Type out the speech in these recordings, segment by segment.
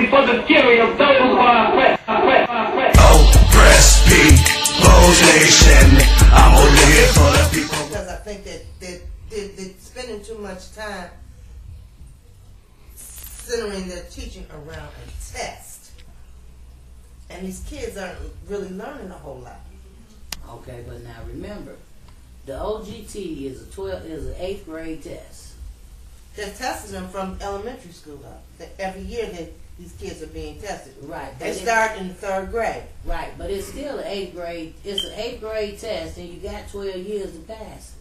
for the fury of those who are oppressed. Oppressed people's nation. I'm holding it for the people. Because I think that they're spending too much time centering their teaching around a test. And these kids aren't really learning a whole lot. Okay, but now remember, the OGT is an 8th grade test. They're testing them from elementary school up. Every year these kids are being tested. Right. They start in the 3rd grade. Right, but it's still an 8th grade. It's an 8th grade test, and you got 12 years to pass it.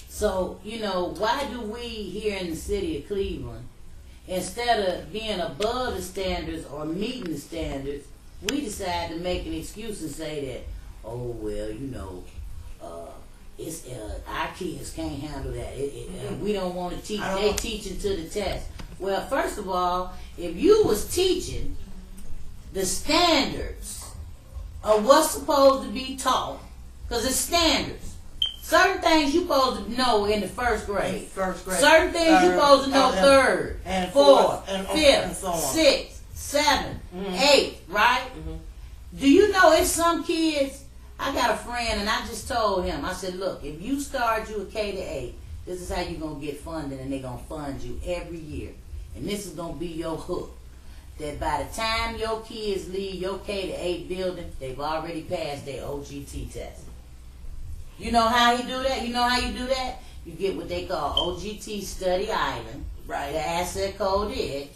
So, you know, why do we here in the city of Cleveland, instead of being above the standards or meeting the standards, we decide to make an excuse and say that, oh, well, you know, our kids can't handle that. We don't want to teach. They teaching to the test. Well, first of all, if you was teaching the standards of what's supposed to be taught, because it's standards. Certain things you supposed to know in the 1st grade. Certain things you supposed to know 3rd, and 4th, 5th, 6th, 7th, 8th, right? Do you know it's some kids? I got a friend, and I just told him, I said, look, if you start you a K-8, this is how you're going to get funding, and they're going to fund you every year. And this is going to be your hook. That by the time your kids leave your K-8 building, they've already passed their OGT test. You know how you do that? You know how you do that? You get what they call OGT Study Island, right? The asset code is.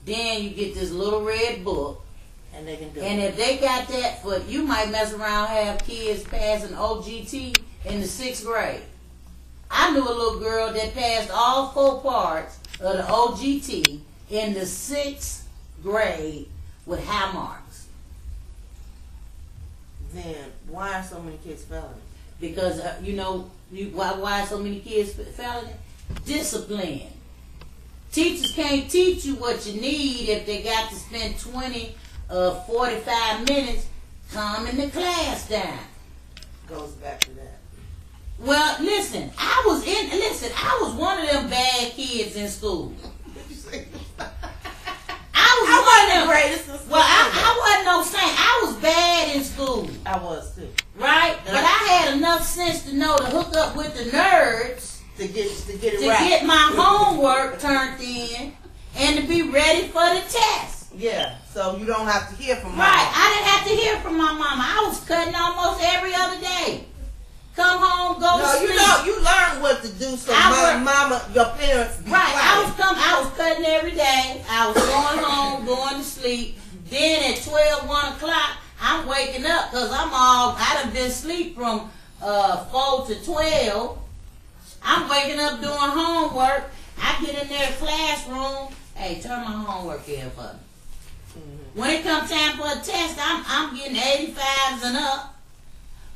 Then you get this little red book. And they can do and if they got that, for you might mess around have kids passing OGT in the 6th grade. I knew a little girl that passed all 4 parts of the OGT in the 6th grade with high marks. Then why are so many kids failing? Because you know why so many kids failing? Discipline. Teachers can't teach you what you need if they got to spend 45 minutes calming the class down. Goes back to that. Well, listen, I was one of them bad kids in school. I wasn't the greatest in school. Well, I wasn't no saint. I was bad in school. I was too. Right? But I had enough sense to know to hook up with the nerds to get it to right. get my homework turned in and to be ready for the test. Yeah, so you don't have to hear from mama. Right, I didn't have to hear from my mama. I was cutting almost every other day. Come home, go to sleep. You learn what to do, so mama, your parents be right, quiet. I was cutting every day. I was going home, going to sleep. Then at 1 o'clock, I'm waking up because I done been asleep from 4 to 12. I'm waking up doing homework. I get in their classroom. Hey, turn my homework in for me. When it comes time for a test, I'm getting 85s and up.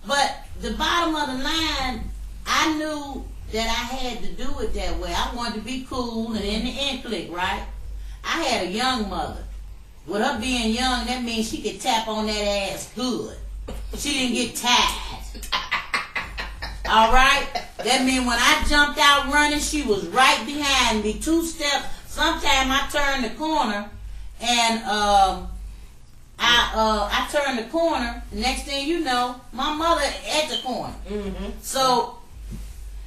But the bottom of the line, I knew that I had to do it that way. I wanted to be cool and in the end click, right? I had a young mother. With her being young, that means she could tap on that ass good. She didn't get tired. All right? That means when I jumped out running, she was right behind me, 2 steps. Sometime I turned the corner, and I turned the corner. Next thing you know, my mother at the corner. So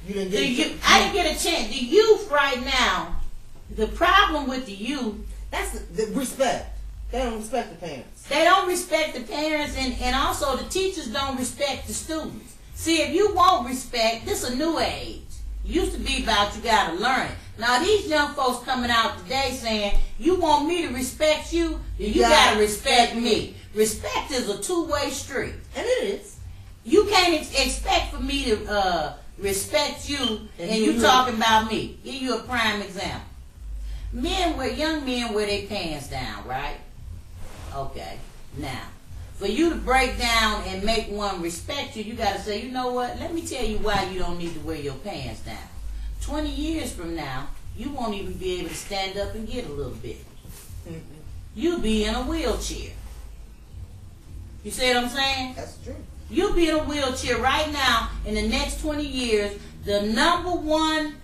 I didn't get a chance. The youth right now, the problem with the youth, that's the respect. They don't respect the parents. They don't respect the parents, and also the teachers don't respect the students. See, if you want respect, this is a new age. It used to be about you got to learn it. Now these young folks coming out today saying, you want me to respect you, then you got to respect me. Respect is a two-way street. And it is. You can't expect for me to respect you and you talking about me. Give you a prime example. Young men wear their pants down, right? Okay. Now, for you to break down and make one respect you, you got to say, you know what? Let me tell you why you don't need to wear your pants down. 20 years from now, you won't even be able to stand up and get a little bit. You'll be in a wheelchair. You see what I'm saying? That's true. You'll be in a wheelchair right now. In the next 20 years, the #1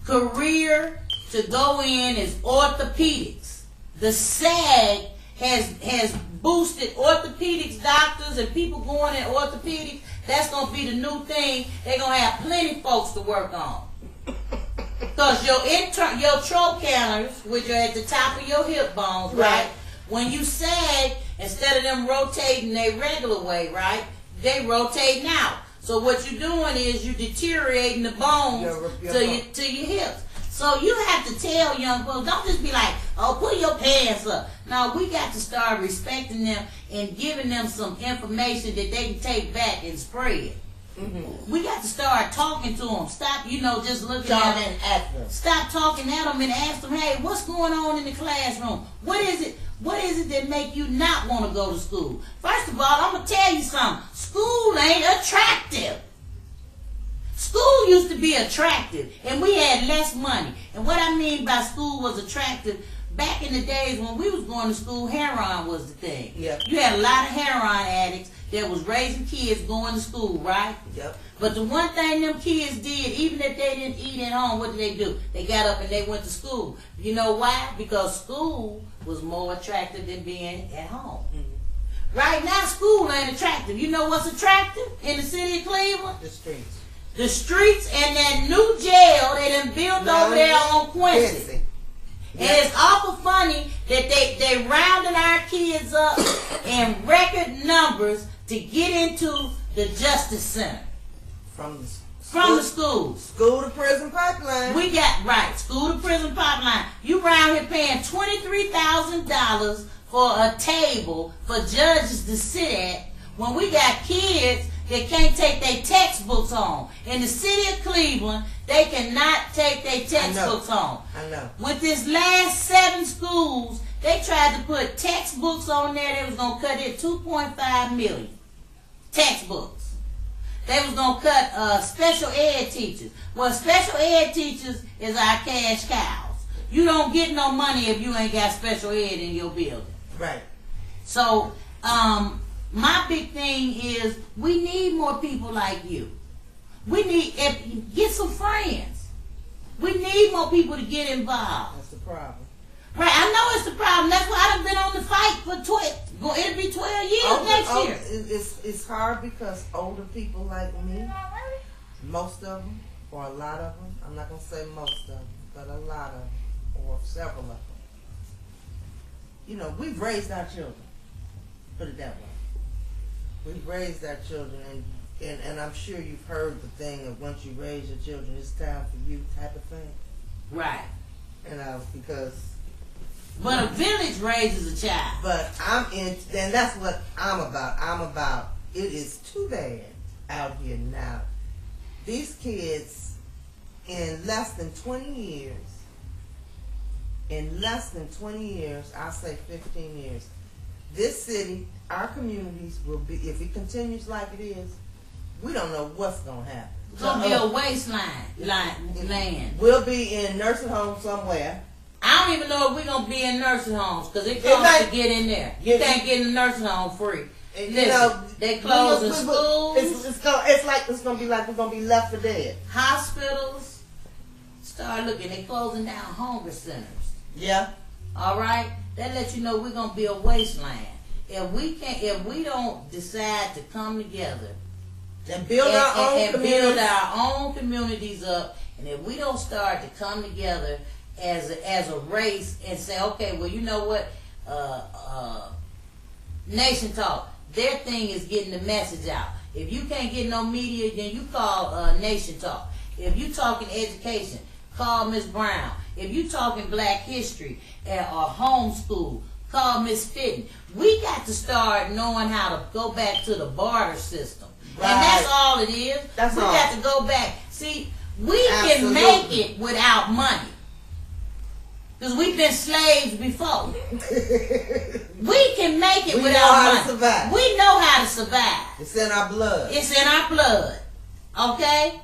career to go in is orthopedics. the SAG has boosted orthopedics doctors and people going in orthopedics. That's going to be the new thing. They're going to have plenty folks to work on. Because your trochlears, which are at the top of your hip bones, right? When you sag, instead of them rotating their regular way, right, they rotating out. So what you're doing is you're deteriorating the bones to your hips. So you have to tell young folks, don't just be like, oh, put your pants up. No, we got to start respecting them and giving them some information that they can take back and spread. We got to start talking to them. Stop, just looking at them. Stop talking at them and ask them, hey, what's going on in the classroom? What is it that make you not want to go to school? First of all, I'm going to tell you something. School ain't attractive. School used to be attractive, and we had less money. And what I mean by school was attractive, back in the days when we was going to school, heroin was the thing. Yep. You had a lot of heroin addicts that was raising kids going to school, right? Yep. But the one thing them kids did, even if they didn't eat at home, what did they do? They got up and they went to school. You know why? Because school was more attractive than being at home. Right now, school ain't attractive. You know what's attractive in the city of Cleveland? The streets. The streets and that new jail they done built over there on Quincy. And it's awful funny that they rounding our kids up in record numbers to get into the Justice Center. From the schools. School to prison pipeline. We got, school to prison pipeline. You round here paying $23,000 for a table for judges to sit at when we got kids that can't take their textbooks home. In the city of Cleveland, they cannot take their textbooks home. I know. With this last 7 schools, they tried to put textbooks on there. They was going to cut it $2.5 million. Textbooks. They was going to cut special ed teachers. Well, special ed teachers is our cash cows. You don't get no money if you ain't got special ed in your building. Right. So, my big thing is we need more people like you. We need get some friends. We need more people to get involved. That's the problem. Right, I know it's the problem. That's why I've been on the fight for it'll be 12 years next year. It's hard because older people like me, most of them, or a lot of them, I'm not going to say most of them, but a lot of them, or several of them. We've raised our children. Put it that way. We've raised our children, and I'm sure you've heard the thing of once you raise your children, it's time for you type of thing. Right. Because... But a village raises a child. But and that's what I'm about. It is too bad out here now. These kids, in less than 20 years, I'll say 15 years, this city, our communities will be, if it continues like it is, we don't know what's going to happen. It's going to be a wasteland land. We'll be in nursing homes somewhere. I don't even know if we're going to be in nursing homes because it costs to get in there. You can't get in a nursing home free. Listen, they closing schools. It's going to be like we're going to be left for dead. Hospitals, start looking. They closing down hunger centers. Yeah. All right? That lets you know we're going to be a wasteland. If we don't decide to come together and build our own communities up, and if we don't start to come together as a race and say, okay, well, you know what, Nation Talk, their thing is getting the message out. If you can't get no media, then you call Nation Talk. If you talking education, call Miss Brown. If you talking Black history or homeschool, call Miss Fitten. We got to start knowing how to go back to the barter system. Right. And that's all it is. We got to go back. See, we can make it without money. Because we've been slaves before. We can make it without money. We know how to survive. It's in our blood. It's in our blood. Okay?